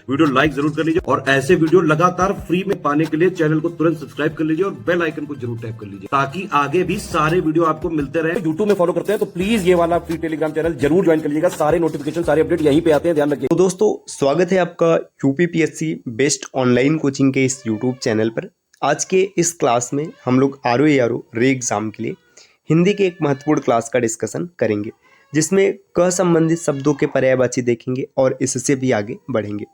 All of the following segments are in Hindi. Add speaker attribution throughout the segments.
Speaker 1: वीडियो लाइक जरूर कर लीजिए और ऐसे वीडियो लगातार फ्री में पाने के लिए चैनल को तुरंत सब्सक्राइब कर लीजिए और बेल आइकन को जरूर टैप कर लीजिए ताकि आगे भी सारे वीडियो आपको मिलते रहे। यूट्यूब में फॉलो करते हैं तो प्लीज ये वाला फ्री टेलीग्राम चैनल जरूर ज्वाइन कर लीजिएगा। सारे नोटिफिकेशन सारे अपडेट यहीं पे आते हैं, ध्यान रखिए।
Speaker 2: तो दोस्तों स्वागत है आपका यूपीपीएससी बेस्ट ऑनलाइन कोचिंग के इस यूट्यूब चैनल पर। आज के इस क्लास में हम लोग आरओ रे एग्जाम के लिए हिंदी के एक महत्वपूर्ण क्लास का डिस्कशन करेंगे, जिसमें क संबंधित शब्दों के पर्यायवाची देखेंगे और इससे भी आगे बढ़ेंगे।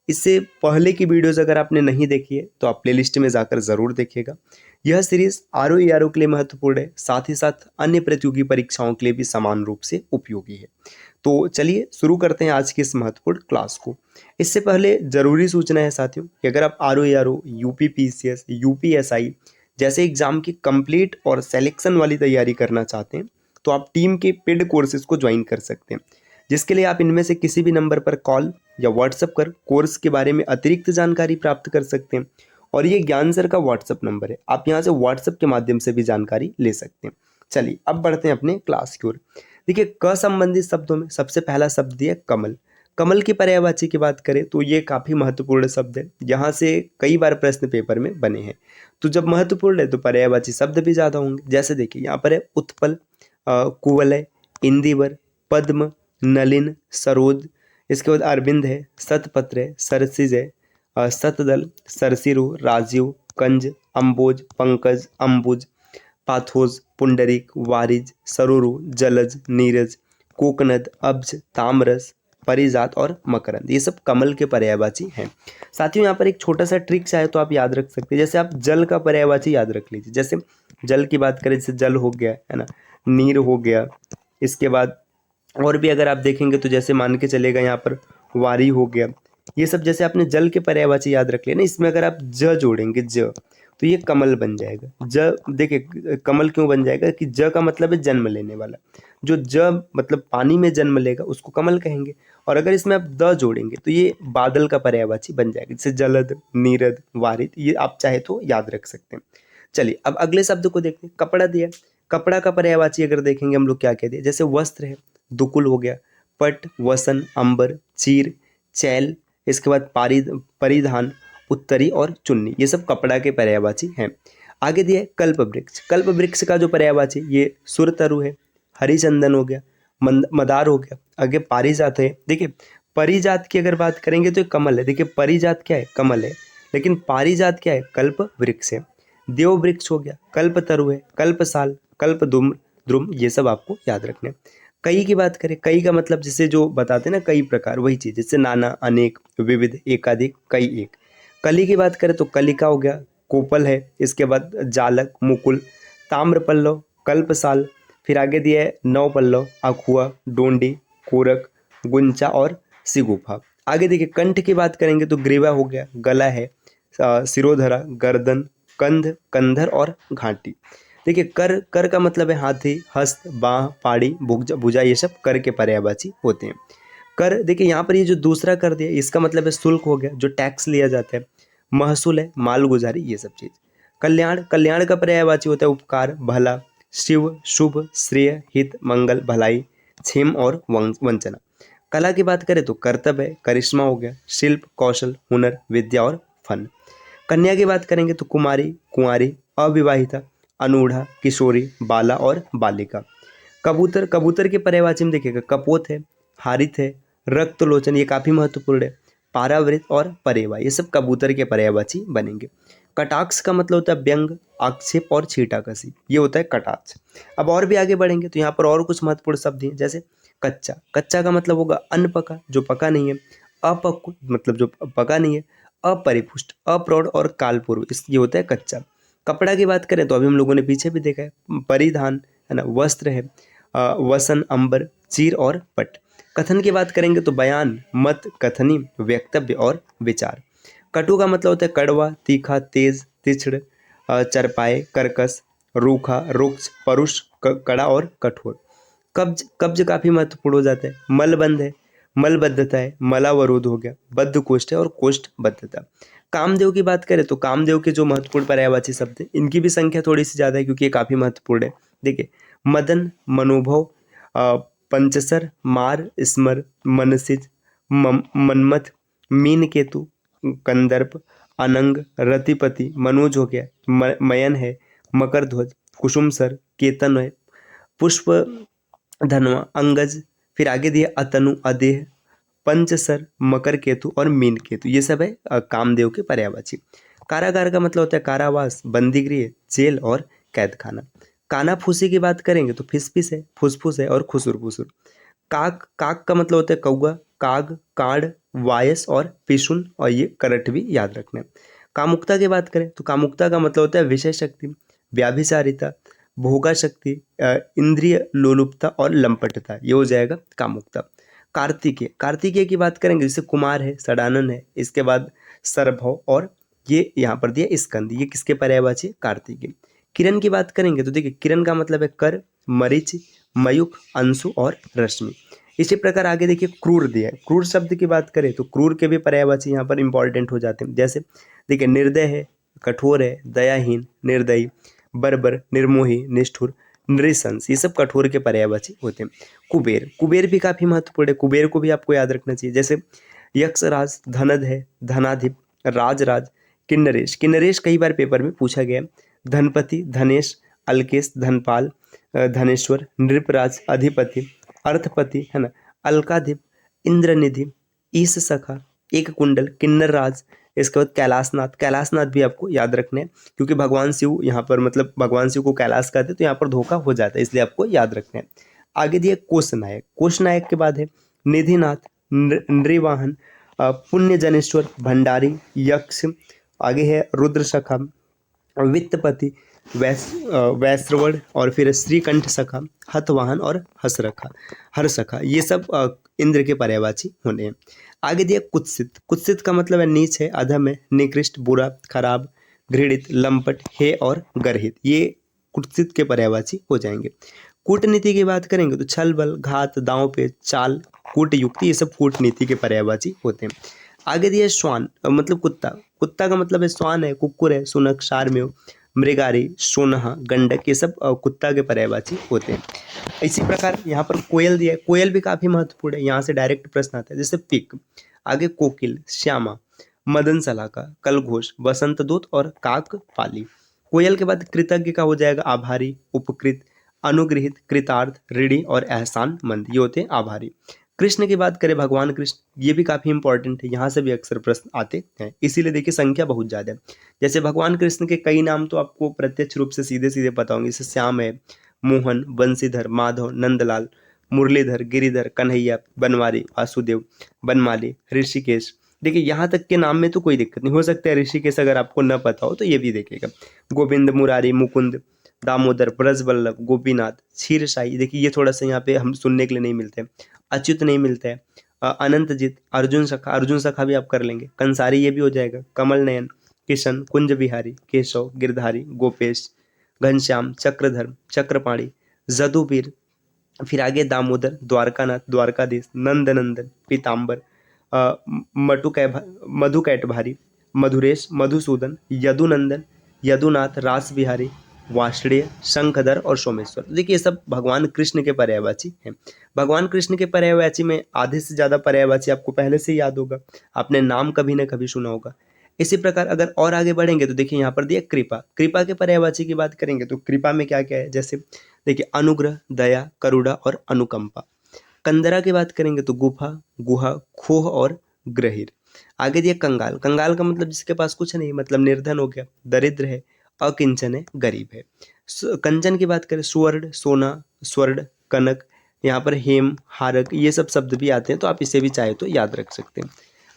Speaker 2: इससे पहले की वीडियोस अगर आपने नहीं देखी है तो आप प्लेलिस्ट में जाकर ज़रूर देखिएगा। यह सीरीज आरओ के लिए महत्वपूर्ण है, साथ ही साथ अन्य प्रतियोगी परीक्षाओं के लिए भी समान रूप से उपयोगी है। तो चलिए शुरू करते हैं आज की इस महत्वपूर्ण क्लास को। इससे पहले ज़रूरी सूचना है साथियों कि अगर आप आरओ, यूपीपीसीएस, यूपीएसआई जैसे एग्जाम की कंप्लीट और सिलेक्शन वाली तैयारी करना चाहते हैं तो आप टीम के पेड कोर्सेज को ज्वाइन कर सकते हैं, जिसके लिए आप इनमें से किसी भी नंबर पर कॉल या व्हाट्सएप कर कोर्स के बारे में अतिरिक्त जानकारी प्राप्त कर सकते हैं। और ये ज्ञान सर का व्हाट्सएप नंबर है, आप यहाँ से व्हाट्सएप के माध्यम से भी जानकारी ले सकते हैं। चलिए अब बढ़ते हैं अपने क्लास की ओर। देखिए क संबंधित शब्दों में सबसे पहला शब्द दिया कमल। कमल की पर्यायवाची की बात करें तो ये काफ़ी महत्वपूर्ण शब्द है, यहाँ से कई बार प्रश्न पेपर में बने हैं। तो जब महत्वपूर्ण है तो पर्यायवाची शब्द भी ज़्यादा होंगे। जैसे देखिए यहाँ पर है उत्पल, कुवलय, इंदिवर, पद्म, नलिन, सरोद, इसके बाद अरविंद है, शतपत्र है, सरसिज है, शतदल, सरसिरु, राजीव, कंज, अम्बोज, पंकज, अम्बुज, पाथोज, पुंडरीक, वारिज, सरुरु, जलज, नीरज, कोकनद, अब्ज, तामरस, परिजात और मकरंद, ये सब कमल के पर्यायवाची हैं। साथियों यहाँ पर एक छोटा सा ट्रिक चाहे तो आप याद रख सकते हैं। जैसे आप जल का पर्यायवाची याद रख लीजिए। जैसे जल की बात करें, जैसे जल हो गया है ना, नीर हो गया, इसके बाद और भी अगर आप देखेंगे तो जैसे मान के चलेगा यहाँ पर वारी हो गया। ये सब जैसे आपने जल के पर्यायवाची याद रख लिया ना, इसमें अगर आप ज जोड़ेंगे ज तो ये कमल बन जाएगा। ज देखिए कमल क्यों बन जाएगा कि ज का मतलब है जन्म लेने वाला। जो ज मतलब पानी में जन्म लेगा उसको कमल कहेंगे। और अगर इसमें आप द जोड़ेंगे तो ये बादल का पर्यायवाची बन जाएगा। जैसे जलद, नीरद, वारिद, ये आप चाहे तो याद रख सकते हैं। चलिए अब अगले शब्द को देखते हैं। कपड़ा दिया, कपड़ा का पर्यायवाची अगर देखेंगे हम लोग क्या कहते हैं। जैसे वस्त्र है, दुकुल हो गया, पट, वसन, अंबर, चीर, चैल, इसके बाद परिधान, उत्तरी और चुन्नी, ये सब कपड़ा के पर्यायवाची हैं। आगे दिया है कल्प वृक्ष। कल्प वृक्ष का जो पर्यायवाची ये सुरतरु है, हरिचंदन हो गया, मदार हो गया। आगे पारिजात है। देखिए परिजात की अगर बात करेंगे तो कमल है। देखिए परिजात क्या है, कमल है, लेकिन पारिजात क्या है, कल्प वृक्ष है। देव वृक्ष हो गया, कल्पतरु है, कल्पसाल, कल्पद्रुम, द्रुम, ये सब आपको याद रखना है। कई की बात करें, कई का मतलब जिसे जो बताते हैं ना कई प्रकार, वही चीज़, जैसे नाना, अनेक, विविध, एकाधिक, कई, एक। कली की बात करें तो कलिका हो गया, कोपल है, इसके बाद जालक, मुकुल, ताम्रपल्लव, कल्पसाल, फिर आगे दिया है नवपल्लव, अखुआ, डोंडी, कोरक, गुंचा और सिगुफा। आगे देखिए कंठ की बात करेंगे तो ग्रीवा हो गया, गला है, सिरोधरा, गर्दन, कंध, कंधर और घाटी। देखिए कर, कर का मतलब है हाथी, हस्त, बाह, पाड़ी, भुजा, ये सब कर के पर्यायवाची होते हैं। कर देखिए यहाँ पर ये जो दूसरा कर दिया इसका मतलब है शुल्क हो गया, जो टैक्स लिया जाता है। महसूल है, मालगुजारी, ये सब चीज़। कल्याण, कल्याण का पर्यायवाची होता है उपकार, भला, शिव, शुभ, श्रेय, हित, मंगल, भलाई, क्षेम और वंचना। कला की बात करें तो कर्तव्य है, करिश्मा हो गया, शिल्प, कौशल, हुनर, विद्या और फन। कन्या की बात करेंगे तो कुमारी, कुंवारी, अविवाहिता, अनूढ़ा, किशोरी, बाला और बालिका। कबूतर, कबूतर के पर्यायवाची में देखिएगा कपोत है, हारित है, रक्तलोचन, ये काफ़ी महत्वपूर्ण है, पारावृत और परेवा, ये सब कबूतर के पर्यायवाची बनेंगे। कटाक्ष का मतलब होता है व्यंग, आक्षेप और छींटाकशी, ये होता है कटाक्ष। अब और भी आगे बढ़ेंगे तो यहाँ पर और कुछ महत्वपूर्ण शब्द हैं। जैसे कच्चा, कच्चा का मतलब होगा अनपका, जो पका नहीं है, अपक्व मतलब जो पका नहीं है, अपरिपुष्ट, अप्रौढ़ और कालपूर्व, इस ये होता है कच्चा। कपड़ा की बात करें तो अभी हम लोगों ने पीछे भी देखा है, परिधान है ना, वस्त्र है, वसन, अंबर, चीर और पट। कथन की बात करेंगे तो बयान, मत, कथनी, वक्तव्य और विचार। कटु का मतलब होता है कड़वा, तीखा, तेज, तीक्ष्ण, चरपाए, कर्कश, रूखा, रुक्ष, परुष, कड़ा और कठोर। कब्ज, कब्ज काफी महत्वपूर्ण हो जाता है। मलबंध है, मलबद्धता है, मलावरोध हो गया, बद्ध कोष्ठ है और कोष्ठबद्धता। कामदेव की बात करें तो कामदेव के जो महत्वपूर्ण पर्यायवाची शब्द है इनकी भी संख्या थोड़ी सी ज़्यादा है क्योंकि ये काफ़ी महत्वपूर्ण है। देखिए मदन, मनोभव, पंचसर, मार, स्मर, मनसिज, मनमथ, मीन केतु, कंदर्प, अनंग, रतिपति, मनोज हो गया, मयन है, मकर ध्वज, कुसुम सर, केतन है, पुष्प धनवा, अंगज, फिर आगे दिया अतनु, अदेह, पंचसर, मकर केतु और मीन केतु, ये सब है कामदेव के पर्यायवाची। कारागार का मतलब होता है कारावास, बंदीगृह, जेल और कैद खाना। काना फूसी की बात करेंगे तो फिसफिस है, फुसफुस है और खुसुर फुसुर। काक, काक का मतलब होता है कौवा, काग, काड़, वायस और पिशुन, और ये करट भी याद रखना है। कामुकता की बात करें तो कामुकता का मतलब होता है विषय शक्ति, व्याभिचारिता, भोगा शक्ति, इंद्रिय लोलुपता और लंपटता, ये हो जाएगा कामुकता। कार्तिकेय, कार्तिकेय की बात करेंगे जैसे कुमार है, सडानन है, इसके बाद सरभव और ये यहाँ पर दिया स्कंद, ये किसके पर्यायवाची? कार्तिकेय। किरण की बात करेंगे तो देखिए किरण का मतलब है कर, मरीच, मयूख, अंशु और रश्मि। इसी प्रकार आगे देखिए क्रूर दिया है। क्रूर शब्द की बात करें तो क्रूर के भी पर्यायवाची यहाँ पर इंपॉर्टेंट हो जाते हैं। जैसे देखिए निर्दय है, कठोर है, दयाहीन, निर्दयी, बर्बर, निर्मोही, निष्ठुर, नृशंस, ये सब कठोर के पर्यायवाची होते हैं। कुबेर, कुबेर भी काफी महत्वपूर्ण है, कुबेर को भी आपको याद रखना चाहिए। जैसे यक्षराज, धनद है, धनाधिप, राजराज, किन्नरेश, किन्नरेश कई बार पेपर में पूछा गया है। धनपति, धनेश, अलकेश, धनपाल, धनेश्वर, नृपराज, अधिपति, अर्थपति है ना, अलकाधिप, इंद्रनिधि, ईश सखा, एक कुंडल, किन्नर राज, इसके बाद कैलाशनाथ, कैलाशनाथ भी आपको याद रखने हैं क्योंकि भगवान शिव यहाँ पर मतलब भगवान शिव को कैलाश कहते हैं तो यहाँ पर धोखा हो जाता है, इसलिए आपको याद रखना है। आगे दिए कोषनायक, कोषनायक के बाद है निधिनाथ, नृवाहन, पुण्य जनेश्वर, भंडारी, यक्ष, आगे है रुद्र सखा, वित्तपति, वैश्रवण और फिर श्रीकंठ सखा, हतवाहन और हसरखा, हरसखा, ये सब इंद्र के पर्यायवाची होने हैं। आगे दिया कुत्सित, कुत्सित का मतलब है नीच है, अधम है, निकृष्ट, बुरा, खराब, घृणित, लंपट, हे और गर्हित, ये कुत्सित के पर्यायवाची हो जाएंगे। कूटनीति की बात करेंगे तो छल बल, घात, दांव पे, चाल, कूटयुक्ति, ये सब कूटनीति के पर्यायवाची होते हैं। आगे दिया श्वान मतलब कुत्ता, कुत्ता का मतलब है श्वान है, कुक्कुर है, सुनक, शारमेव, मृगारी, सोनहा, गंडक, ये सब कुत्ता के पर्यायवाची होते हैं। इसी प्रकार यहाँ पर कोयल दिया है, कोयल भी काफी महत्वपूर्ण है, यहाँ से डायरेक्ट प्रश्न आता है। जैसे पिक, आगे कोकिल, श्यामा, मदन सलाका, कलघोष, वसंत दूत और काक पाली। कोयल के बाद कृतज्ञ का हो जाएगा आभारी, उपकृत, अनुग्रहित, कृतार्थ, ऋणी और एहसान मंद, ये होते हैं आभारी। कृष्ण की बात करें, भगवान कृष्ण, ये भी काफी इंपॉर्टेंट है, यहाँ से भी अक्सर प्रश्न आते हैं, इसीलिए देखिए संख्या बहुत ज्यादा है। जैसे भगवान कृष्ण के कई नाम तो आपको प्रत्यक्ष रूप से सीधे सीधे पता होंगे, जैसे श्याम है, मोहन, बंसीधर, माधव, नंदलाल, मुरलीधर, गिरिधर, कन्हैया, बनवारी, वासुदेव, बनमाली, ऋषिकेश। देखिए यहाँ तक के नाम में तो कोई दिक्कत नहीं, हो सकता है ऋषिकेश अगर आपको न पता हो तो ये भी देखेगा। गोविंद, मुरारी, मुकुंद, दामोदर, ब्रजवल्लभ, गोपीनाथ, क्षीरसाई, देखिए ये थोड़ा सा यहाँ पे हम सुनने के लिए नहीं मिलते हैं। अच्युत नहीं मिलता है। अनंतजीत, अर्जुन सखा, अर्जुन सखा भी आप कर लेंगे। कंसारी ये भी हो जाएगा। कमल नयन, किशन, कुंज बिहारी, केशव, गिरधारी, गोपेश, घनश्याम, चक्रधर, चक्रपाणी, जदुबीर, फिर आगे दामोदर, द्वारकानाथ, द्वारकाधीश, नंदनंदन, पीताम्बर, मधुकैटभारी, मधुरेश, मधुसूदन, यदुनंदन, यदुनाथ, रास बिहारी, वार्ष्णेय, शंखधर और सोमेश्वर। तो देखिए ये सब भगवान कृष्ण के पर्यायवाची हैं। भगवान कृष्ण के पर्यायवाची में आधे से ज्यादा पर्यायवाची आपको पहले से याद होगा, आपने नाम कभी ना कभी सुना होगा। इसी प्रकार अगर और आगे बढ़ेंगे तो देखिए यहाँ पर दिया कृपा, कृपा के पर्यायवाची की बात करेंगे तो कृपा में क्या क्या है, जैसे देखिए अनुग्रह, दया, करुणा और अनुकंपा। कंदरा की बात करेंगे तो गुफा, गुहा, खोह और ग्रहिर। आगे दिया कंगाल, कंगाल का मतलब जिसके पास कुछ नहीं, मतलब निर्धन हो गया, दरिद्र है, अकिंचन है, गरीब है। कंचन की बात करें, सुवर्ण, सोना, स्वर्ण, कनक, यहाँ पर हेम, हारक, ये सब शब्द भी आते हैं तो आप इसे भी चाहे तो याद रख सकते हैं।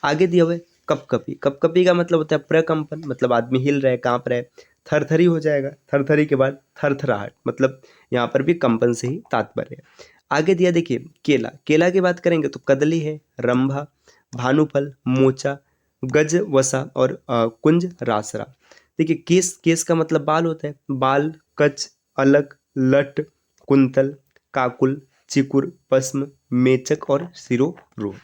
Speaker 2: आगे दिया हुआ है कपकपी, कपकपी का मतलब होता है प्रकंपन, मतलब आदमी हिल रहा है, कांप रहा है। थरथरी हो जाएगा, थरथरी के बाद थरथराहट, मतलब यहाँ पर भी कंपन से ही तात्पर्य है। आगे दिया देखिए केला, केला की बात करेंगे तो कदली है, रंभा, भानुफल, मोचा, गज वसा और कुंज रासरा। देखिए केस, केस का मतलब बाल होता है, बाल, कच, अलक, लट, कुंतल, काकुल, चिकुर, पस्म, मेचक और सिरोरूह।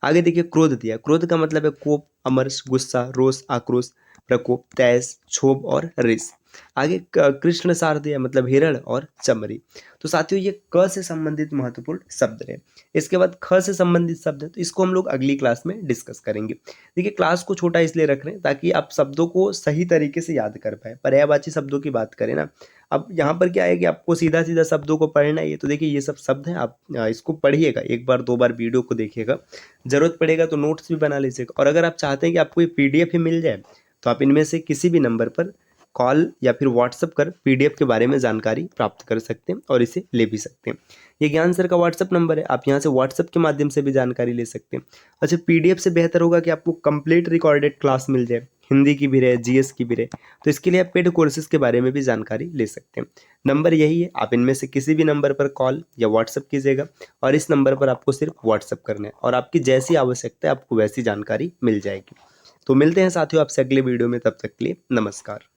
Speaker 2: आगे देखिए क्रोध दिया, क्रोध का मतलब है कोप, अमर्ष, गुस्सा, रोष, आक्रोश, प्रकोप, तैस, क्षोभ और रिस। आगे कृष्ण सारथिया मतलब हिरण और चमरी। तो साथियों ये क से संबंधित महत्वपूर्ण शब्द रहे। इसके बाद ख से संबंधित शब्द है, तो इसको हम लोग अगली क्लास में डिस्कस करेंगे। देखिए क्लास को छोटा इसलिए रख रहे हैं ताकि आप शब्दों को सही तरीके से याद कर पाए। पर्यायवाची शब्दों की बात करें ना, अब यहाँ पर क्या है कि आपको सीधा सीधा शब्दों को पढ़ना ही है। तो देखिए ये सब शब्द हैं, आप इसको पढ़िएगा, एक बार दो बार वीडियो को देखिएगा, जरूरत पड़ेगा तो नोट्स भी बना लीजिएगा। और अगर आप चाहते हैं कि आपको ये पीडीएफ ही मिल जाए तो आप इनमें से किसी भी नंबर पर कॉल या फिर व्हाट्सअप कर पीडीएफ के बारे में जानकारी प्राप्त कर सकते हैं और इसे ले भी सकते हैं। ये ज्ञान सर का व्हाट्सअप नंबर है, आप यहाँ से व्हाट्सअप के माध्यम से भी जानकारी ले सकते हैं। अच्छा पीडीएफ से बेहतर होगा कि आपको कंप्लीट रिकॉर्डेड क्लास मिल जाए, हिंदी की भी रहे, जीएस की भी रहे, तो इसके लिए आप पेड कोर्सेज के बारे में भी जानकारी ले सकते हैं। नंबर यही है, आप इनमें से किसी भी नंबर पर कॉल या व्हाट्सअप कीजिएगा और इस नंबर पर आपको सिर्फ व्हाट्सअप करना है और आपकी जैसी आवश्यकता है आपको वैसी जानकारी मिल जाएगी। तो मिलते हैं साथियों आपसे अगले वीडियो में, तब तक के लिए नमस्कार।